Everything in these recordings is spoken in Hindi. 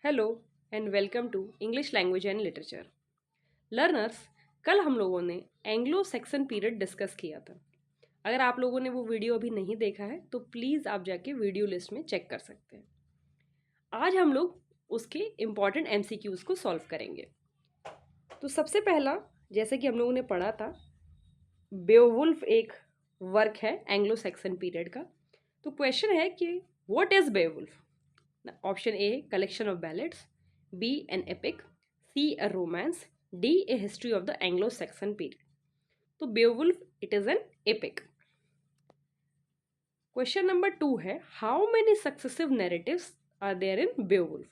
Hello and welcome to English language and literature learners. कल हम लोगों ने एंग्लो सेक्सन पीरियड डिस्कस किया था। अगर आप लोगों ने वो वीडियो अभी नहीं देखा है तो प्लीज़ आप जाके वीडियो लिस्ट में चेक कर सकते हैं। आज हम लोग उसके इम्पॉर्टेंट एमसीक्यूज को सॉल्व करेंगे। तो सबसे पहला, जैसे कि हम लोगों ने पढ़ा था, बेवुल्फ एक वर्क है एंग्लो सेक्सन पीरियड का। तो क्वेश्चन है कि what is Beowulf? Option A, collection of ballads. B, an epic. C, a romance. D, a history of the Anglo-Saxon period. तो Beowulf it is an epic. Question number 2 है, how many successive narratives are there in Beowulf?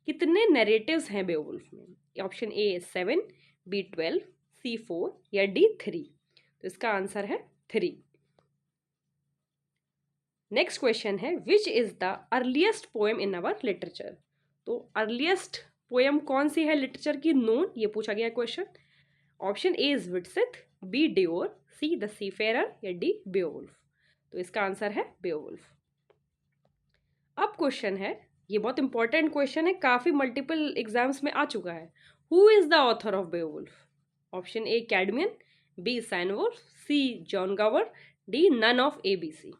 कितने नैरेटिव्स हैं बेवुल्फ में? ऑप्शन ए 7, बी 12, सी 4 या डी 3। तो इसका आंसर है 3। नेक्स्ट क्वेश्चन है, which is the earliest poem in our literature? तो अर्लीस्ट पोएम कौन सी है लिटरेचर की नोन, ये पूछा गया question. Option A is Widsith, B Deor, C the Seafarer या डी बेवुल्फ। तो इसका आंसर है बेवुल्फ। अब क्वेश्चन है, ये बहुत इंपॉर्टेंट क्वेश्चन है, काफी मल्टीपल एग्जाम्स में आ चुका है। Who is the author of Beowulf? Option A Caedmon, B Cynewulf, C John Gower, D none of A B C.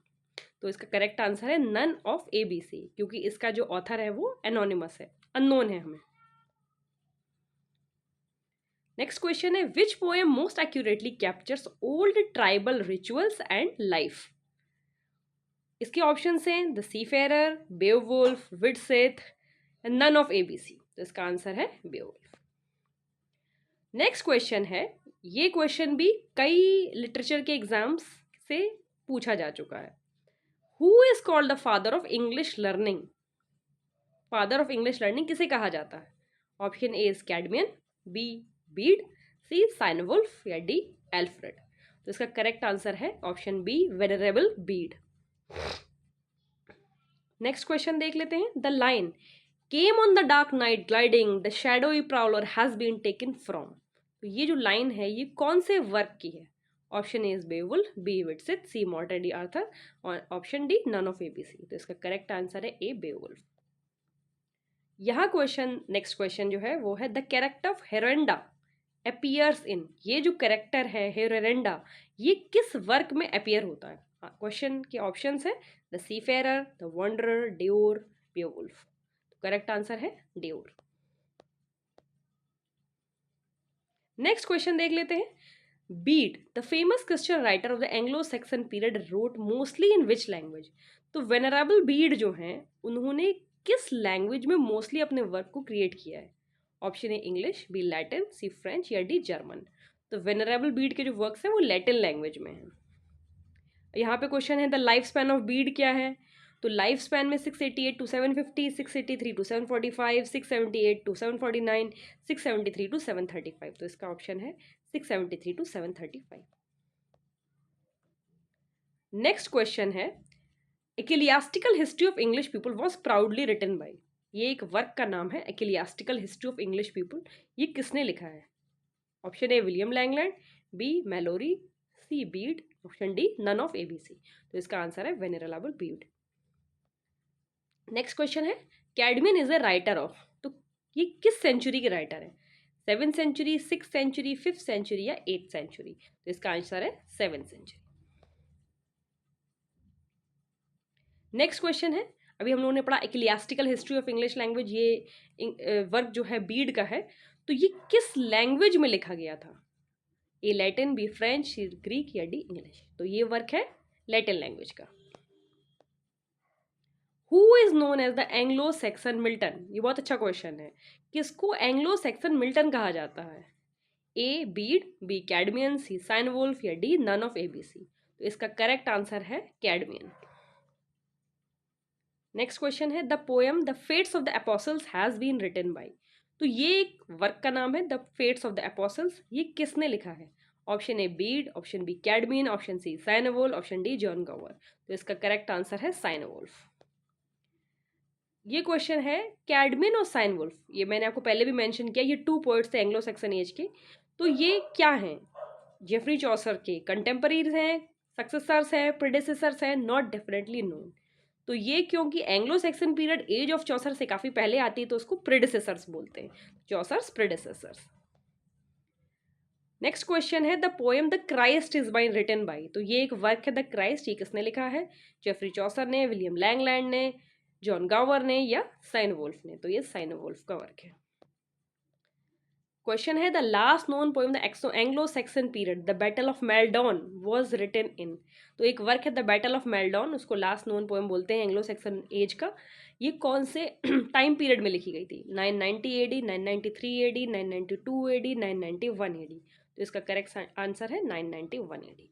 तो इसका करेक्ट आंसर है नन ऑफ एबीसी, क्योंकि इसका जो ऑथर है वो एनोनिमस है, अननोन है हमें। नेक्स्ट क्वेश्चन है, which poem most accurately captures old tribal rituals and life? इसके ऑप्शन हैं the Seafarer, Beowulf, Widsith, none of A B C. तो इसका आंसर है बेवुल्फ। नेक्स्ट क्वेश्चन है, ये क्वेश्चन भी कई लिटरेचर के एग्जाम्स से पूछा जा चुका है। Who is called the father of English learning? Father of English learning किसे कहा जाता है? Option A is Caedmon, B Bede, C Cynewulf या डी एल्फ्रेड। तो इसका करेक्ट आंसर है option B Venerable Bede. Next question देख लेते हैं, the line came on the dark night gliding the shadowy prowler has been taken from. तो ये जो लाइन है ये कौन से वर्क की है? Option A is Beowulf, B Widsith, C Morte d Arthur और option D none of A B C. तो इसका करेक्ट आंसर है ए बेवुल्फ। यहाँ क्वेश्चन, नेक्स्ट क्वेश्चन जो है वो है, the character of Heorrenda appears in. ये जो कैरेक्टर है हेरेंडा, ये किस वर्क में अपीयर होता है? क्वेश्चन के ऑप्शंस है the Seafarer, the Wanderer, Deor, Beowulf. तो करेक्ट आंसर है ड्योर। नेक्स्ट क्वेश्चन देख लेते हैं, Bede the famous Christian writer of the Anglo Saxon period wrote mostly in which language? तो वेनरेबल बीड जो हैं उन्होंने किस लैंग्वेज में मोस्टली अपने वर्क को क्रिएट किया है? Option A English, B Latin, C French या डी जर्मन। तो वेनरेबल बीड के जो वर्क्स हैं वो लैटिन लैंग्वेज में हैं। यहाँ पे क्वेश्चन है, the life span of Beed क्या है? तो लाइफ स्पैन में 688 टू 750, 683 टू 745, 678 टू 749, 673 टू 735। तो इसका ऑप्शन है 673 टू 735। नेक्स्ट क्वेश्चन है, ecclesiastical history of English people was proudly written by. ये एक वर्क का नाम है, ecclesiastical history of English people. ये किसने लिखा है? Option A William Langland, B Malory, C Bede, option D none of A B C. तो इसका आंसर है वेनरेबल बीड। नेक्स्ट क्वेश्चन है, Caedmon is a writer of. तो ये किस सेंचुरी के राइटर है? 7th century, 6th century, 5th century या 8th सेंचुरी? तो इसका आंसर है 7th सेंचुरी। नेक्स्ट क्वेश्चन है, अभी हम लोगों ने पढ़ा इक्लेसियास्टिकल हिस्ट्री ऑफ इंग्लिश लैंग्वेज, ये वर्क जो है बीड का है। तो ये किस लैंग्वेज में लिखा गया था? A Latin, B French, C Greek या डी इंग्लिश। तो ये वर्क है लैटिन लैंग्वेज का। Who is known as the Anglo Saxon Milton? ये बहुत अच्छा क्वेश्चन है, किसको एंग्लो सेक्सन मिल्टन कहा जाता है? ए बीड, बी कैडमियन, सी साइनवुल्फ या डी नन ऑफ एबीसी। तो इसका करेक्ट आंसर है कैडमियन। नेक्स्ट क्वेश्चन है, the poem the Fates of the Apostles has been written by. तो ये एक वर्क का नाम है, the Fates of the Apostles. ये किसने लिखा है? Option A Bede, option B Caedmon, option C Cynewulf, option D John Gower. तो इसका करेक्ट आंसर है साइनवुल्फ। ये क्वेश्चन है, कैडमियन और साइनवुल्फ, ये मैंने आपको पहले भी मेंशन किया, ये 2 पोएट्स थे एंग्लो सेक्सन एज के। तो ये क्या हैं? जेफरी चौसर के कंटेम्पररीज हैं, सक्सेसर्स हैं, प्रेडेसेसर्स हैं, नॉट डेफिनेटली नोन। तो ये क्योंकि Anglo Saxon period age of Chaucer से काफी पहले आती है तो उसको प्रेडिसेसर्स बोलते हैं, चौसर्स प्रेडिसेसर्स। नेक्स्ट क्वेश्चन है the poem the Christ is बाइन रिटन बाई, तो ये एक वर्क है द क्राइस्ट, ये किसने लिखा है? जेफरी चौसर ने, विलियम लैंगलैंड ने, जॉन गावर ने या साइन वोल्फ ने? तो ये साइन वोल्फ का वर्क है। क्वेश्चन है the last known poem the Anglo Saxon period the Battle of Maldon was written in, तो एक वर्क है द बैटल ऑफ मेल्डॉन, उसको लास्ट नोन पोएम बोलते हैं एंग्लो सेक्सन एज का। ये कौन से टाइम पीरियड में लिखी गई थी? 990 एडी, 993 एडी, 992 एडी, 991 एडी? तो इसका करेक्ट आंसर है 991 एडी।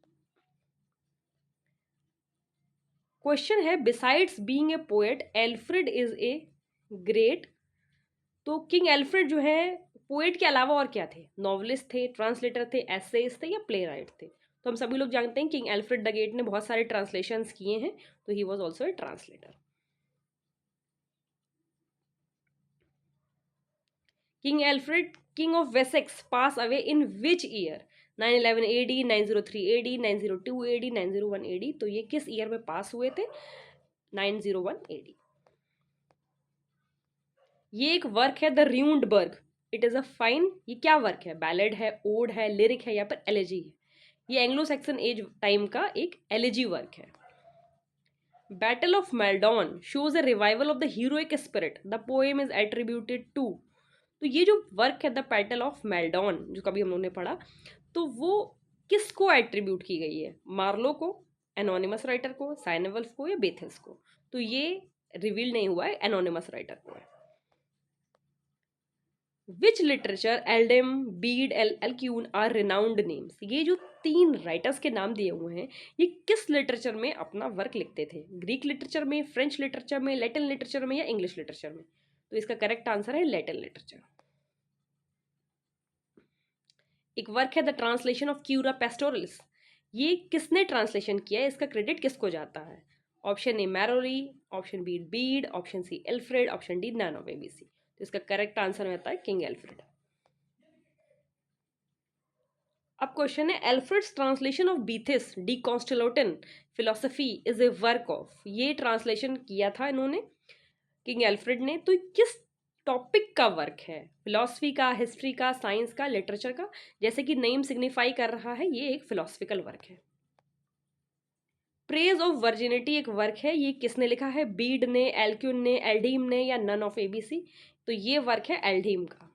क्वेश्चन है besides being a poet Alfred is a great, तो किंग एल्फ्रेड जो है पोएट के अलावा और क्या थे? नॉवलिस्ट थे, ट्रांसलेटर थे, एसेइस्ट थे या प्ले राइट थे? तो हम सभी लोग जानते हैं किंग एल्फ्रेड द ग्रेट ने बहुत सारे ट्रांसलेशंस किए हैं, तो he was also a translator. King Alfred king of Wessex pass away in which year? 911 AD, 903 AD, 902 AD, 901 AD? तो ये किस ईयर में पास हुए थे? 901 एडी। ये एक वर्क है the Rundberg, it is a fine, ये क्या वर्क है? बैलेड है, ओड है, लिरिक है या फिर एलेजी है? ये एंग्लो सेक्सन एज टाइम का एक एलेजी वर्क है। Battle of Maldon shows a revival of the heroic spirit the poem is attributed to, तो ये जो वर्क है द बैटल ऑफ मेल्डॉन जो कभी हम लोगों ने पढ़ा, तो वो किसको एट्रीब्यूट की गई है? मार्लो को, एनोनिमस राइटर को, साइनेवल्फ को या बेथिस को? तो ये रिवील नहीं हुआ है, एनोनिमस राइटर को है। Which literature Aldhelm, Bede, Alcuin are renowned names, ये जो तीन राइटर्स के नाम दिए हुए हैं ये किस लिटरेचर में अपना वर्क लिखते थे? ग्रीक लिटरेचर में, फ्रेंच लिटरेचर में, लैटिन लिटरेचर में या इंग्लिश लिटरेचर में? तो इसका करेक्ट आंसर है लैटिन लिटरेचर। एक वर्क है द ट्रांसलेशन ऑफ क्यूरा पेस्टोरल्स, ये किसने ट्रांसलेशन किया है? इसका क्रेडिट किसको जाता है? Option A Malory, option B Bede, option C Alfred, option D none of A B C? तो इसका करेक्ट आंसर होता है किंग एल्फ्रेड। अब क्वेश्चन है Alfred's translation of Boethius de consolation philosophy is a work of, ये ट्रांसलेशन किया था इन्होंने किंग एल्फ्रेड ने, तो किस टॉपिक का वर्क है? फिलोसफी का, हिस्ट्री का, साइंस का, लिटरेचर का? जैसे कि नेम सिग्निफाई कर रहा है, ये एक फिलोसफिकल वर्क है। प्रेज ऑफ वर्जिनिटी एक वर्क है, ये किसने लिखा है? बीड ने, एल्क्यून ने, एल्डीम ने या नन ऑफ एबीसी? तो ये वर्क है एल्डीम का।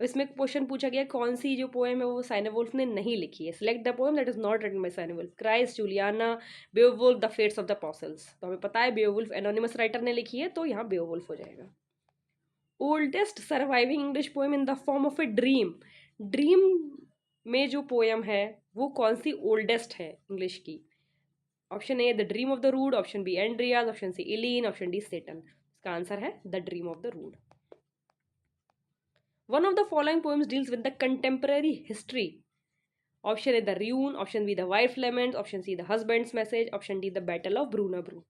इसमें क्वेश्चन पूछा गया कौन सी जो पोएम है वो साइनेवोल्फ ने नहीं लिखी है। Select the poem that is not written by Cynewulf. Christ, Juliana, Beowulf, the Fates of the Apostles. तो हमें पता है बेओवुल्फ एनोनिमस राइटर ने लिखी है, तो यहाँ बेओवुल्फ हो जाएगा। Oldest surviving English poem in the form of a dream, dream में जो पोएम है वो कौन सी ओल्डेस्ट है इंग्लिश की? Option A the Dream of the Rood, option B Andreas, option C Elene, option D Seton? इसका आंसर है the Dream of the Rood. One of the following poems deals with the contemporary history. Option A the Rune, option B the Wife Lament, option C the Husband's Message, option D the Battle of Brunabru.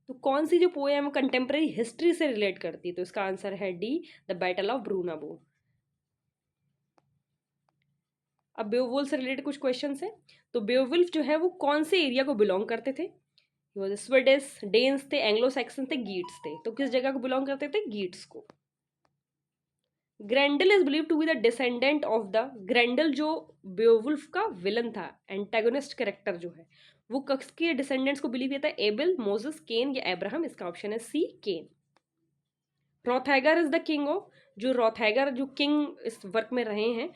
तो कौन सी जो पोएम कंटेम्प्रेरी हिस्ट्री से रिलेट करती है? तो इसका आंसर है डी द बैटल ऑफ ब्रूनाबू। अब बेओवुल्फ से रिलेटेड कुछ क्वेश्चन है। तो बेओवुल्फ जो है वो कौन से एरिया को बिलोंग करते थे? वो स्वीडिश, डेन्स थे, एंग्लो सैक्सन थे, गीट्स थे? तो किस जगह को बिलोंग करते थे? गीट्स को। Grendel is believe to be the descendant of the, Grendel जो बेओवुल्फ का विलन था, एंटागोनिस्ट कैरेक्टर जो है, वो किसके डिसेंडेंट्स को बिलीव किया था? एबल, मोसेस, केन या अब्राहम? इसका ऑप्शन है सी केन। रॉथैगर इज द किंग ऑफ, जो रॉथैगर जो किंग इस वर्क में रहे हैं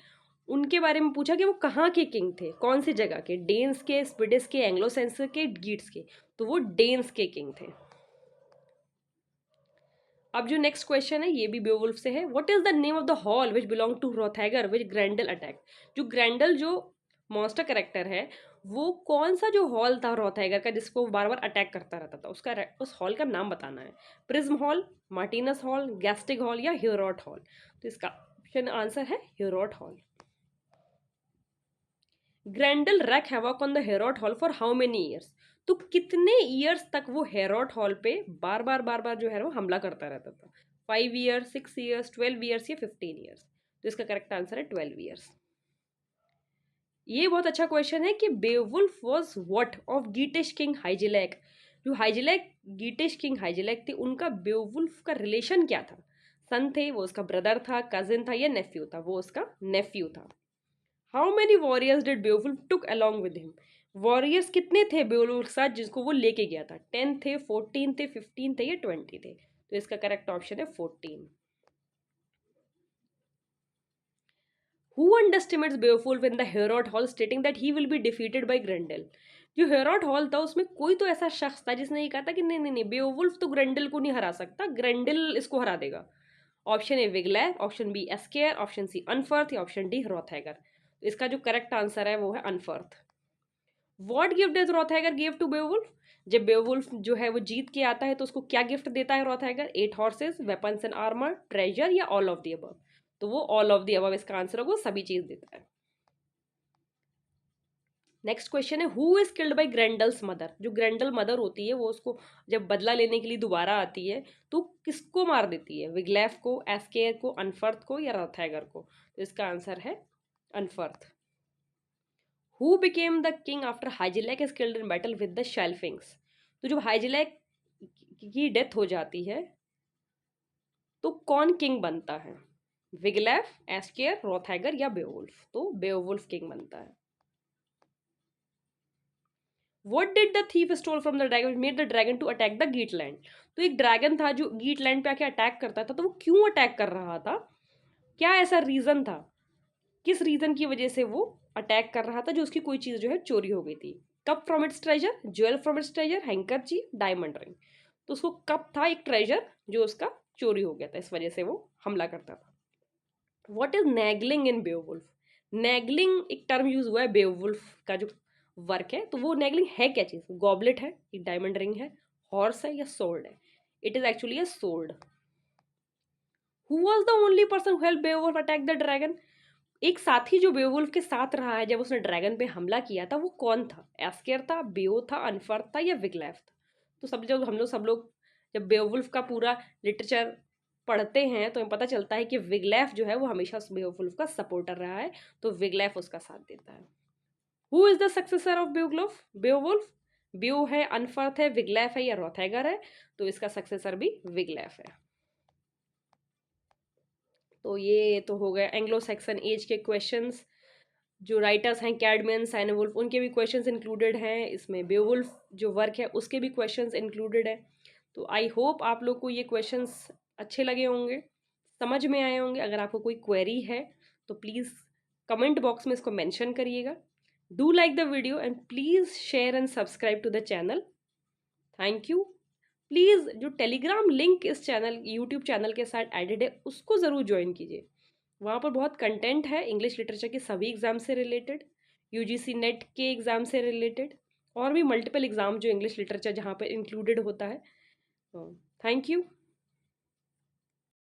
उनके बारे में पूछा कि वो कहाँ के किंग थे, कौन सी जगह के? डेन्स के, स्वीडिश के, एंग्लो सैक्सन के, गीट्स के? तो वो डेन्स के किंग थे। अब जो नेक्स्ट क्वेश्चन है ये भी बेओवुल्फ से है। What is the name of the hall which belong to Hrothgar which Grendel attack, जो ग्रैंडल जो मॉन्स्टर कैरेक्टर है वो कौन सा जो हॉल था रॉथैगर का जिसको बार बार अटैक करता रहता था, उसका उस हॉल का नाम बताना है। Prism hall, Martinus hall, gastic hall या ह्यूरॉट हॉल? तो इसका ऑप्शन आंसर है Heorot hall. Grendel wreak havoc on the Heorot hall for how many years, तो कितने ईयर्स तक वो हेरोट हॉल पे बार बार जो है वो हमला करता रहता था? 5 ईयर्स, 6 ईयर्स, 12 ईयर्स या 15 ईयर्स? तो इसका करेक्ट आंसर है 12 ईयर्स। ये बहुत अच्छा क्वेश्चन है कि Beowulf was what of Geatish king Hygelac. जो हाइजिलैक गीटिश किंग हाइजिलैक थे उनका बेवुल्फ का रिलेशन क्या था? सन थे, वो उसका ब्रदर था, कजिन था या नेफ्यू था? वो उसका नेफ्यू था। How many warriors did Beowulf took along with him? Warriors कितने थे बेवुल्फ के साथ जिसको वो लेके गया था? 10 थे, 14 थे, 15 थे या 20 थे? तो इसका करेक्ट ऑप्शन है 14। Who underestimates Beowulf in the Heorot Hall stating that he will be defeated by Grendel? जो हेरोट हॉल था उसमें कोई तो ऐसा शख्स था जिसने ये कहा था कि नहीं नहीं नहीं, बेओवुल्फ तो ग्रेंडल को नहीं हरा सकता, ग्रेंडल इसको हरा देगा। Option A Wiglaf, option B Aeschere, option C Unferth या ऑप्शन डी ह्रोथैगर। तो इसका जो करेक्ट आंसर है वो है Unferth. What gift does Hrothgar give to Beowulf? जब बेओवुल्फ जो है वो जीत के आता है तो उसको क्या गिफ्ट देता है Hrothgar? 8 horses, weapons and armour, treasure या ऑल ऑफ द अबव? तो वो ऑल ऑफ द अबव इसका आंसर होगा, वो सभी चीज देता है। नेक्स्ट क्वेश्चन है who is killed by Grendel's mother? जो ग्रेंडल मदर होती है वो उसको जब बदला लेने के लिए दोबारा आती है तो किसको मार देती है? विगलैफ को, एस्केयर को, अनफर्थ को या रथैगर को? तो इसका आंसर है Unferth. Who became the king after Hygelac is killed in battle with the Scylfings? तो जब हाइजिलैक की डेथ हो जाती है तो कौन किंग बनता है? विगलैफ, एस्केयर, रॉथैगर या बेओवुल्फ? तो बेओवुल्फ किंग बनता है। What did the thief stole from the dragon which made the dragon to attack the Geatland? तो एक ड्रैगन था जो गीटलैंड पे आके अटैक करता था, तो वो क्यों अटैक कर रहा था? क्या ऐसा रीजन था? किस रीजन की वजह से वो अटैक कर रहा था जो उसकी कोई चीज जो है चोरी हो गई थी? Cup from its treasure, jewel from its treasure, handkerchief, diamond ring? तो उसको कप था एक ट्रेजर जो उसका चोरी हो गया था, इस वजह से वो हमला करता था। What is Naegling in Beowulf? Naegling एक टर्म यूज हुआ है बेवुल्फ का जो वर्क है, तो वो नैगलिंग है क्या चीज? गॉबलेट है, एक डायमंड रिंग है, हॉर्स है या सोर्ड है? It is actually a sword. Who was the only person who help Beowulf attack the dragon? एक साथी जो बेवुल्फ के साथ रहा है जब उसने ड्रैगन पे हमला किया था वो कौन था? एस्केयर था, बेओ था, अनफर्थ था या विगलैफ था? तो जब हम लोग जब बेवुल्फ का पूरा लिटरेचर पढ़ते हैं तो हमें पता चलता है कि विगलैफ जो है वो हमेशा बेवुल्फ का सपोर्टर रहा है, तो विगलैफ उसका साथ देता है। Who is the successor of Beowulf? Beowulf बेओ है, अनफर्थ है, विगलैफ है या रॉथैगर है? तो इसका सक्सेसर भी विगलैफ है। तो ये तो हो गया एंग्लो सैक्सन एज के क्वेश्चंस। जो राइटर्स हैं कैडमैन, साइनवुल्फ, उनके भी क्वेश्चंस इंक्लूडेड हैं इसमें। बेवुल्फ जो वर्क है उसके भी क्वेश्चंस इंक्लूडेड है। तो आई होप आप लोग को ये क्वेश्चंस अच्छे लगे होंगे, समझ में आए होंगे। अगर आपको कोई क्वेरी है तो प्लीज़ कमेंट बॉक्स में इसको मेंशन करिएगा। Do like the video and please share and subscribe to the channel. Thank you. Please जो टेलीग्राम लिंक इस चैनल यूट्यूब चैनल के साथ एडेड है उसको ज़रूर ज्वाइन कीजिए। वहाँ पर बहुत कंटेंट है इंग्लिश लिटरेचर के सभी एग्ज़ाम से रिलेटेड, यूजीसी नेट के एग्ज़ाम से रिलेटेड, और भी मल्टीपल एग्ज़ाम जो इंग्लिश लिटरेचर जहाँ पर इंक्लूडेड होता है। Thank you.